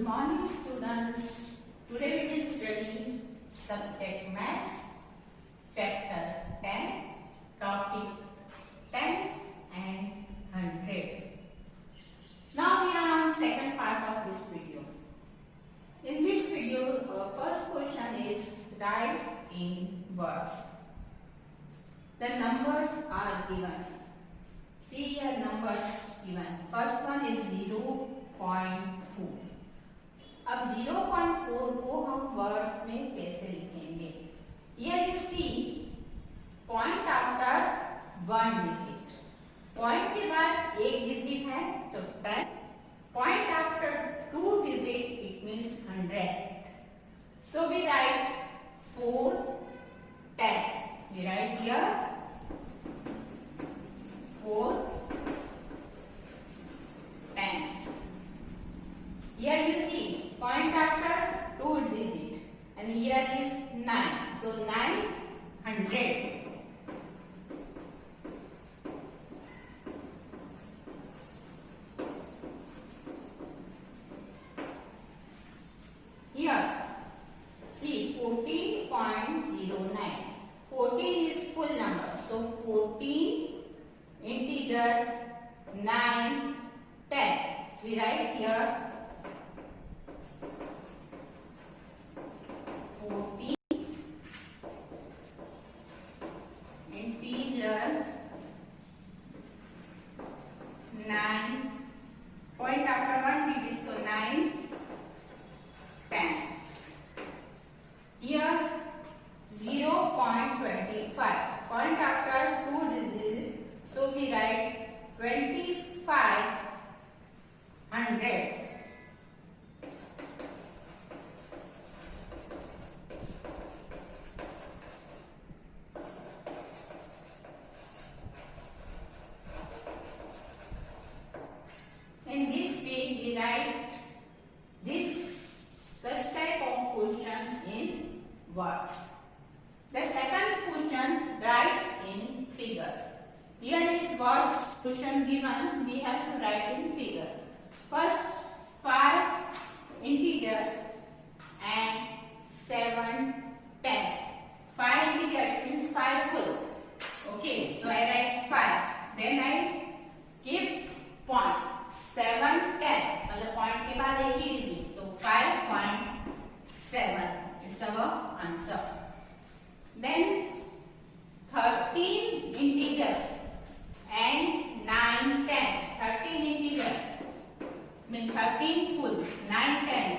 Good morning, students. Today we will study subject Maths, chapter 10, topic tens and hundreds. Now we are on second part of this video. In this video, our first question is write in words. The numbers are given. See here numbers given. First one is 0.4. अब 0.4 को हम words में कैसे लिखेंगे? Here you see point after one digit. Point के बाद एक digit है तो 10. Point after two digit it means 100. So we write 4 10. We write here 4 tens. Here you see point after two digit and here is 9. So 900. Here see 14.09. 14 is full number. So 14 integer 9 10. We write here 14 integer 9 point after one digit so 9 10. Here 0.25 point after two digits so we write 25 hundreds. In this way we write this such type of question in words. The second question write in figures. Here is words question given, we have to write in figure. First 5 integer and 7 10. 5 integer means 5 full. Okay, so I write 5. Then I give point 7 10. मतलब point के बाद एक ही digit. So 5.7. It's our answer. Then 13 integer and 9 10. 13 integer means 13 full. 9 10.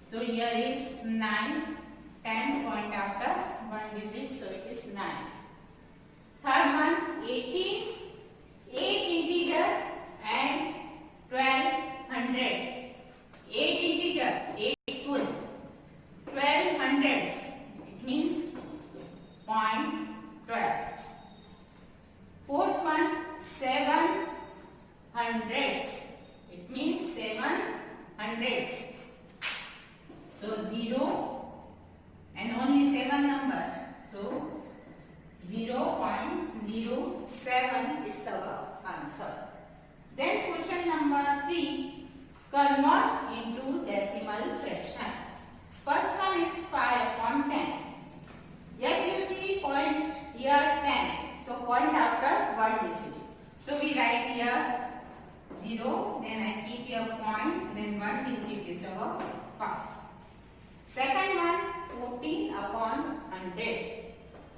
So here is 9 10 point after one digit. So it is 9. Third one 18 8 integer and 1200. 8 integer 8 full. 12 hundreds. It means point 12. Fourth one 7 hundreds. It means 7 hundreds. So 0 and only 7 number. So 0.07 is our answer. Then question number 3, convert into decimal fraction. First one is 5/10. Yes, you see point here 10. So point after one digit. So we write here 0, then I keep here point, then one digit is our 5. Second one 14/100.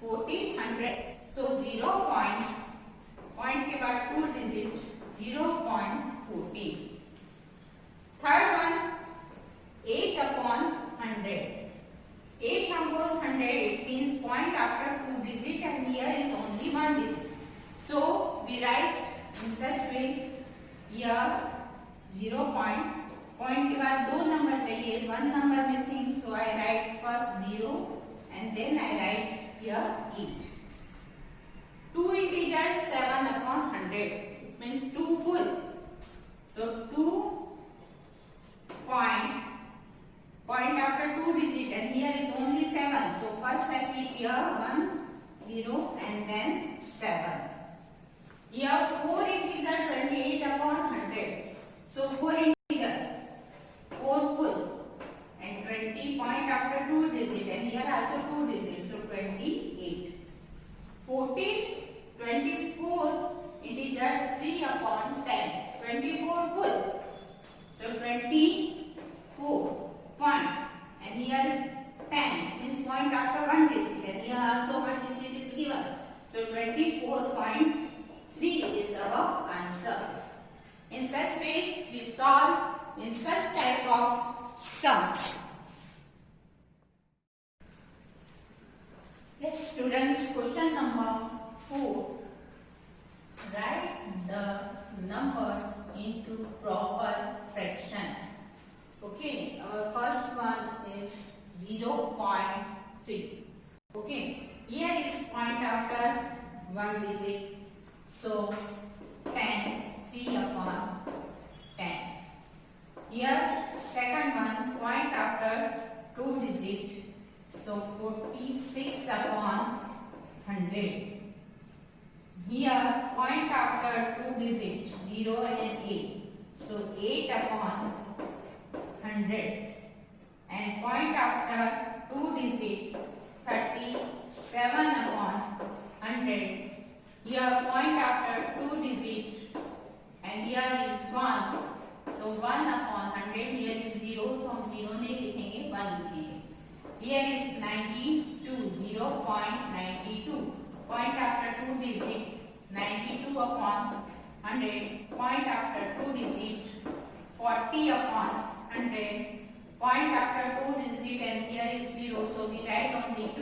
1400. So 0 point के बाद two digit 0.14. Third one 8/100. 8/100 it means point after two digit and here is only one digit. So we write in such way here 0 point के बाद दो number चाहिए, one number missing, so I write first 0 and then I write here 8. Two integers 7/100. It means 2 full. So 2 point after two digit and here is only 7. So first I keep here 1 0 and then 7. Here 4 integer 28/100. So 4 integer 4 14, 24 integer 3 upon 10. 24 full. So 24 point, and here 10 means point after one digit, and here also one digit is given. So 24.3 is our answer. In such way we solve in such type of sums. Yes, students, question number 4. Write the numbers into proper fraction. Okay, our first one is 0.3. Okay, here is point after one digit. So 10, 3 upon 10. Here second one, point after two digit. So 46 upon 100. Here point after two digit, 0 and 8. So 8 upon 100. And point after two digit, 37 upon 100. Here point after two digit, and here is 1. So 1 upon 100. Here is 0, तो हम 0 नहीं लिखेंगे, 1 लिखेंगे. Here is 92, 0.92. Point after two digit, 92 upon 100. Point after two digit, 40 upon 100. Point after two digit, and here is 0. So we write only 2.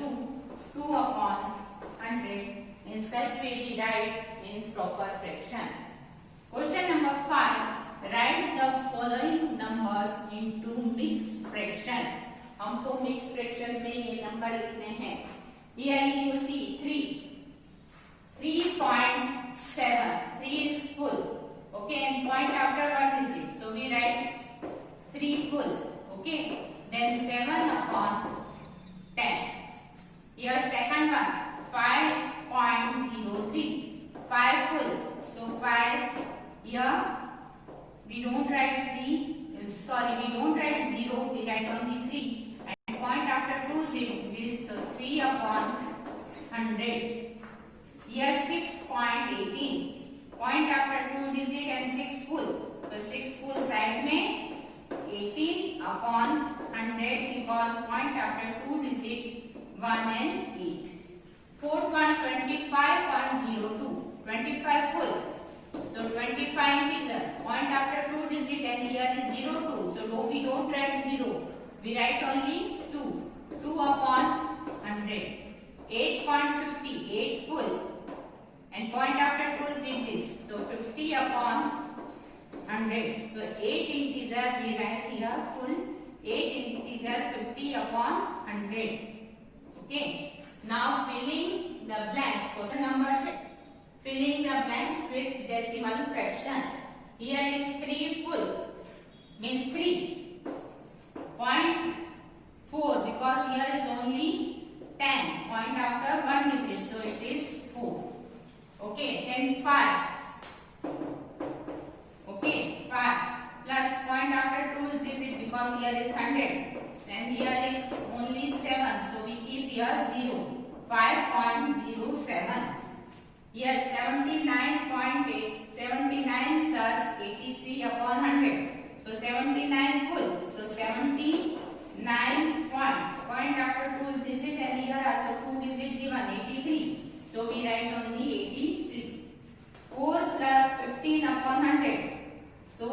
2 upon 100. In such way we write in proper fraction. Question number 5. Write the following numbers into mixed fraction. हमको mix fraction में ये number लिखने हैं. Here you see 3.7. 3 is full. Okay, and point after one digit. So we write 3 full. Okay, then 7 upon 10. Here second one, 5.03. 5 full. So 5. Here we don't write 3. Sorry, we don't write 0. We write only 3. Point after 2 0 is 3 upon 100. Here 6.18. Point after 2 digit and 6 full. So 6 full side में 18 upon 100 because point after 2 digit 1 and 8. Fourth one 25.02. 25 full. So 25 integer. Point after 2 digit and here is 02. So we don't write 0. We write only 2. 2 upon 100. 8.50. 8 full. And point after 2 digit is. So 50 upon 100. So 8 integer we write here full. 8 integer 50 upon 100. Okay. Now filling the blanks. Question number 6. Filling the blanks with decimal fraction. Here is 3 full. Means 3. Point 4 because here is only 10. Point after one digit. So it is 4. Okay. Then 5. Okay. 5 plus point after 2 digit because here is 100. And here is only 7. So we keep here 0. 5.07. Here 79.8. 79 plus 83 upon 100. So 79 full. So 79 point after 2 digit and here also 2 digit given 83. So we write only 83. 4 plus 15 upon 100. So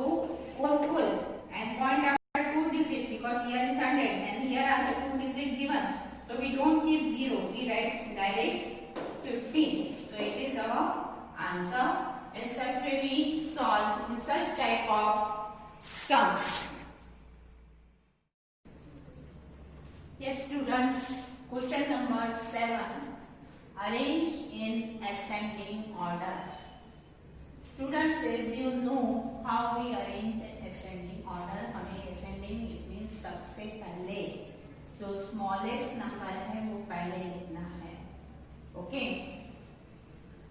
4 full and point after 2 digit because here is 100 and here also 2 digit given. So we don't keep 0. We write direct 15. So it is our answer. In such way we solve in such type of sums. Yes, students, question number 7. Arrange in ascending order. Students, as you know how we arrange in ascending order. हमें ascending it means सबसे पहले जो smallest number है वो पहले लिखना है. Okay.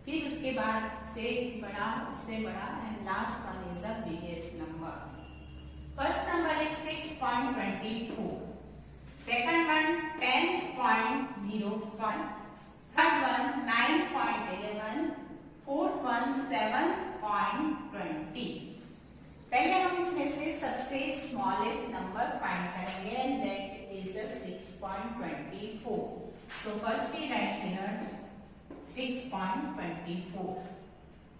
फिर उसके बाद से बड़ा, उससे बड़ा, and last one is the biggest number. First number is 6.24. Second one 10.05. Third one 9.5. So first we write here 6.24.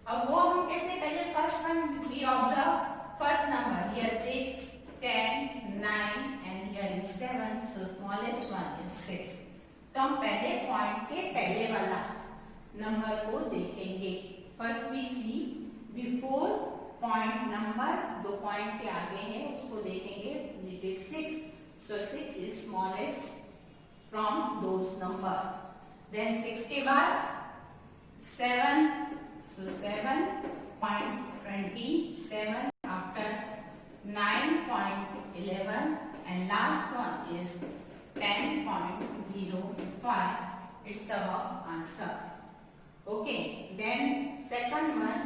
अब वो हम कैसे पहले first one we observe first number here 6, 10, 9 and here is 7. So smallest one is 6. तो हम पहले point के पहले वाला नंबर को देखेंगे. First we see before point number, दो पॉइंट के आगे है उसको देखेंगे. It is 6. So 6 is smallest from those number. Then 6 के बाद 7. So 7.27 after 9.11 and last one is 10.05. It's our answer. Okay. Then second one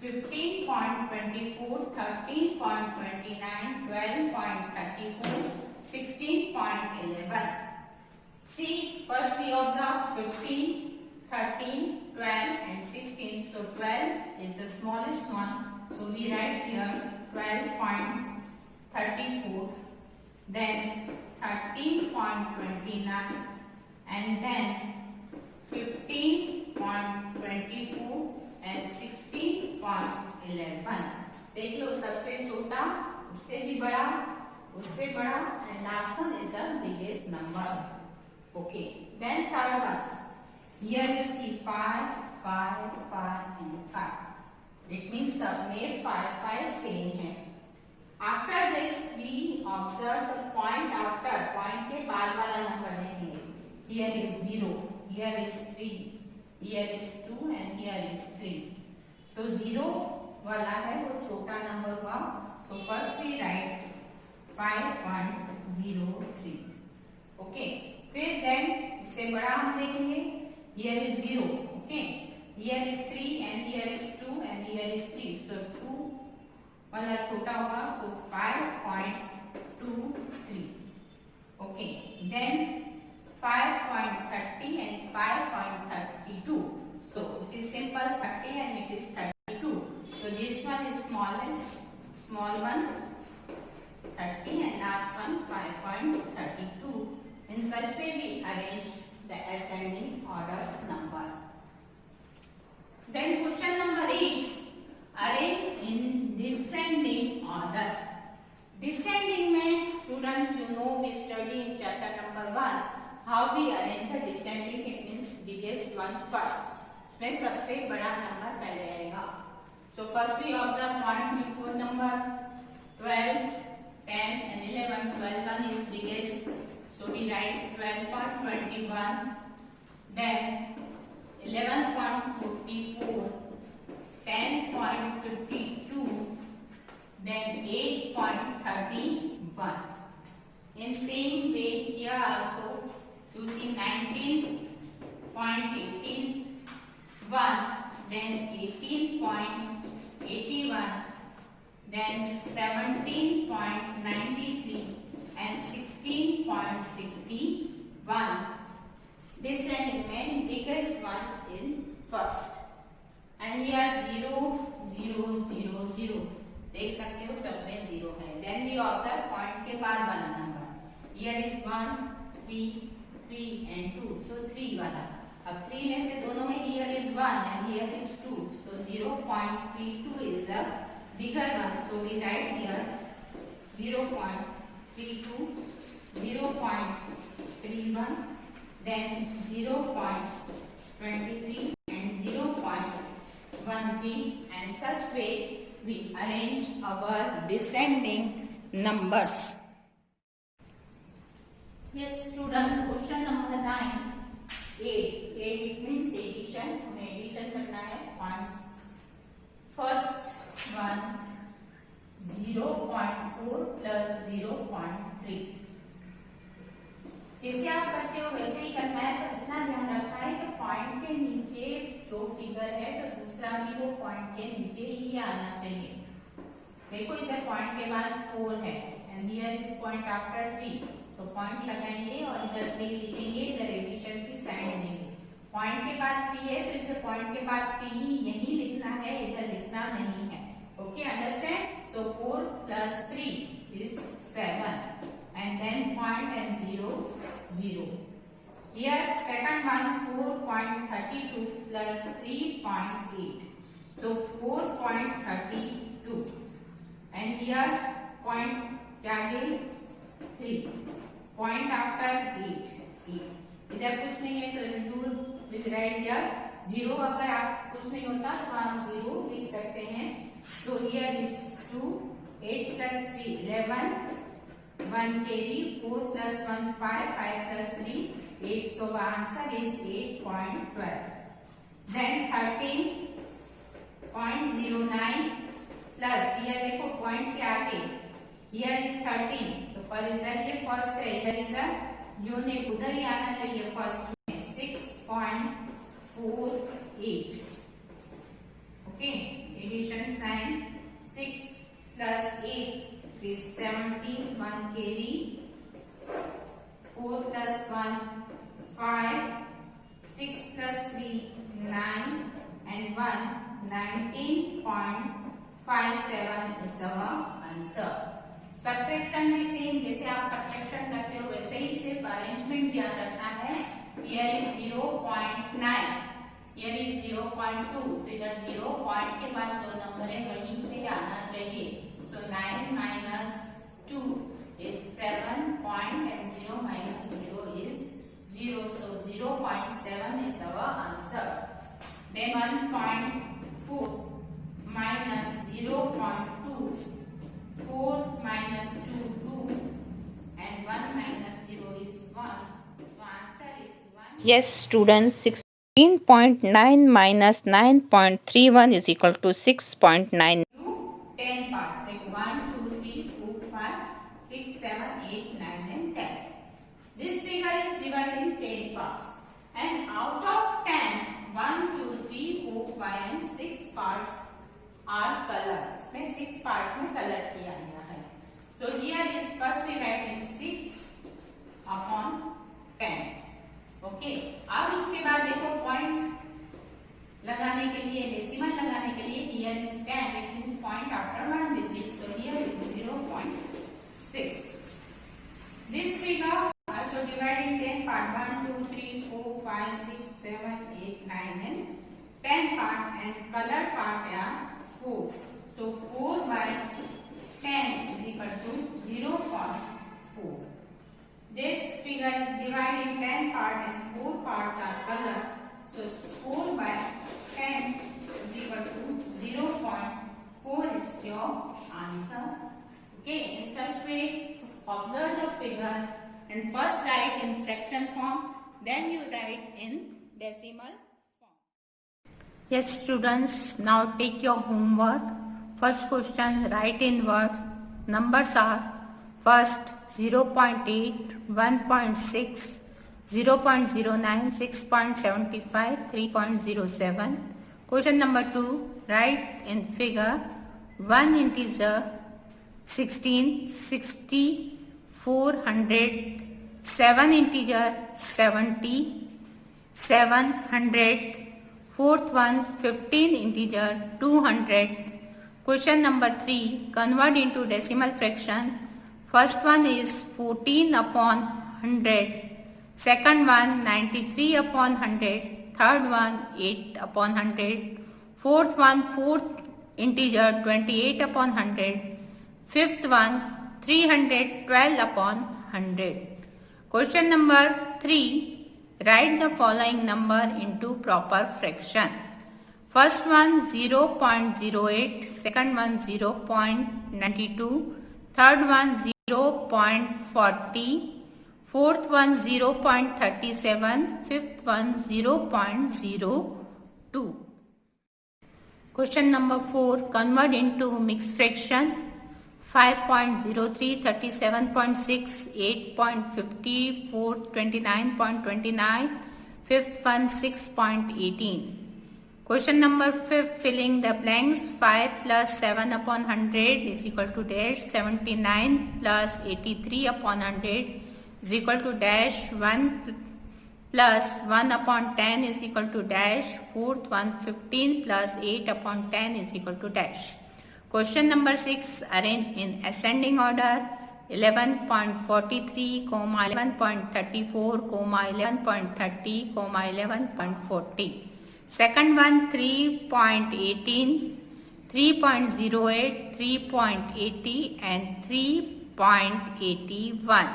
15.24, 13.29, 12.34, 16.11. See, first we observe 15, 13, 12 and 16. So 12 is the smallest one. So we write here 12.34, then 13.29 and then 15.24 and 16.11. देख लो सबसे छोटा, उससे भी बड़ा, उससे बड़ा and last one is the biggest number. Okay. Then third one. Here you see 5, 5, 5 and 5. It means सब में 5 same है. After this we observe the point after. Point के बाद वाला नंबर देखेंगे. Here is 0, here is 3, here is 2 and here is 3. So 0 वाला है वो छोटा नंबर हुआ. So first we write 5.03. Okay. फिर then इससे बड़ा हम देखेंगे. Here is 0. Okay. Here is 3 and here is 2 and here is 3. So 2 वाला छोटा होगा. So 5.23. Okay. Then 5.30 and 5.32. So it is simple 30 and it is 32. So this one is smallest, small one 30 and last one 5.32. In such way we arrange the ascending orders number. Then question number 8. Arrange in descending order. Descending में students you know we study in chapter number 1 how we arrange the descending. It means biggest one first. इसमें सबसे बड़ा number पहले आएगा. So first we observe point before number 12, 10 and 11. 12 one is biggest. So we write 12.21, then 11.44, 10.52, then 8.31. In same way here also you see 19.81, then 18.81, then 17.93 and 16.61. Descending में biggest one in first. And here 0, 0, 0, 0. देख सकते हो सब में 0 है. Then we observe point के बाद वाला number. Here is 1, 3, 3 and 2. So 3 वाला. अब 3 में से दोनों में here is 1 and here is 2. So 0.32 is the bigger one. So we write here 0.32, 0.31, then 0.23 and 0.13, and such way we arrange our descending numbers. Yes, student, question number 9. 8 it means addition. हमें addition करना है points. First one 0.4 plus 0.3. जैसे आप करते हो वैसे ही करना है, पर इतना ध्यान रखना है कि पॉइंट के नीचे जो फिगर है तो दूसरा भी वो पॉइंट के नीचे ही आना चाहिए. देखो इधर पॉइंट के बाद 4 है and here is point after 3. तो पॉइंट लगाएंगे और इधर 3 लिखेंगे, इधर एडिशन की साइन देंगे. पॉइंट के बाद 3 है तो इधर पॉइंट के बाद 3 ही यही लिखना है, इधर लिखना नहीं है. Okay, understand? So 4 plus 3 is 7 and then point and 0, 0. Here second one 4.32 plus 3.8. So 4.32 and here point क्या है 3 point after 8 इधर कुछ नहीं है तो यूज विद राइट here 0 अगर आप कुछ नहीं होता तो आप 0 लिख सकते हैं तो here is 2 8 plus 3 11 1 carry 4 plus 1 5 5 plus 3 8 so the answer is 8.12 then 13.09 plus here देखो पॉइंट के आगे here is 13 तो पर इधर ये फर्स्ट है इधर इज द यूनिट उधर ही आना चाहिए फर्स्ट में 6.48 okay addition sign 6 plus 8 is 17 1 carry 4 plus 1 5 6 plus 3 9 and 1 19.57 is our answer. Subtraction भी सेम जैसे आप सब्ट्रैक्शन करते हो वैसे ही सिर्फ अरेंजमेंट याद रखना है here is 0.9 here is 0.2 तो इधर 0 पॉइंट के बाद जो नंबर है वहीं पे आना चाहिए so 9 minus 2 is 7 point and 0 minus 0 is 0 so 0.7 is our answer then 1.4 minus 0.2 4 minus 2 2 and 1 minus 0 is 1 so answer is 1. Yes students, 16.9 minus 9.31 is equal to 6.9. 10 parts like 1 2 3 4 5 6 7 8 9 and 10. This figure is divided in 10 parts and out of 10 1 2 3 4 5 and 6 parts are colored. इसमें 6 part में colour किया गया है so here is first we write in 6 upon 10 okay अब इसके बाद देखो point लगाने के लिए डेसिमल लगाने के लिए here is 10 it means point after one digit so here is 0.6 this figure also divided in 10 part 1 2 3 4 5 6 7 8 9 and 10 part and color part are 4 so 4 by 10 is equal to 0.4 this figure is divided in 10 parts and 4 parts are colored so 4 by 10 is equal to 0.4 is your answer okay in such way observe the figure and first write in fraction form then you write in decimal form. Yes students, now take your homework. First question, write in words. Numbers are first 0.8, 1.6, 0.09, 6.75, 3.07. Question number 2, write in figure 1 integer 16, 60, 400, 7 integer 70, 700, fourth one 15 integer 200. Question number 3, convert into decimal fraction. First one is 14 upon 100, second one 93 upon 100, third one 8 upon 100, fourth one fourth integer 28 upon 100, fifth one 312 upon 100. Question number 3, write the following number into proper fraction. First one 0.08, second one 0.92, third one 0.40, fourth one 0.37, fifth one 0.02. Question number 4, convert into mixed fraction. 5.03, 37.6, 8.54, 29.29, fifth one 6.18. Question number 5, filling the blanks. 5 plus 7 upon 100 is equal to dash. 79 plus 83 upon 100 is equal to dash. 1 plus 1 upon 10 is equal to dash. Fourth one 15 plus 8 upon 10 is equal to dash. Question number 6, arrange in ascending order. 11.43, 11.34, 11.30, 11.40. Second one 3.18, 3.08, 3.80 and 3.81.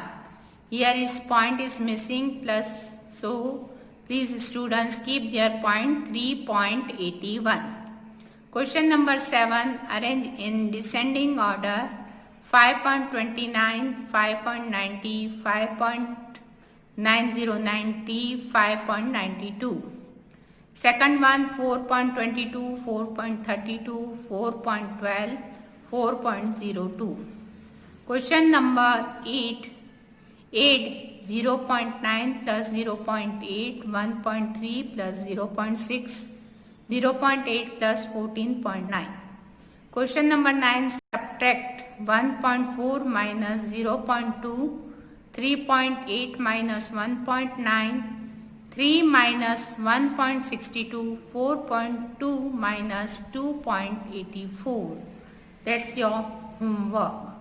Here is point is missing plus, so please students keep their point 3.81. Question number 7, arrange in descending order 5.29, 5.90, 5.9090, 5.92. Second one 4.22, 4.32, 4.12, 4.02. Question number 8, add 0.9 plus 0.8, 1.3 plus 0.6, 0.8 plus 14.9. Question number 9, subtract 1.4 minus 0.2, 3.8 minus 1.9, 3 minus 1.62, 4.2 minus 2.84. That's your homework.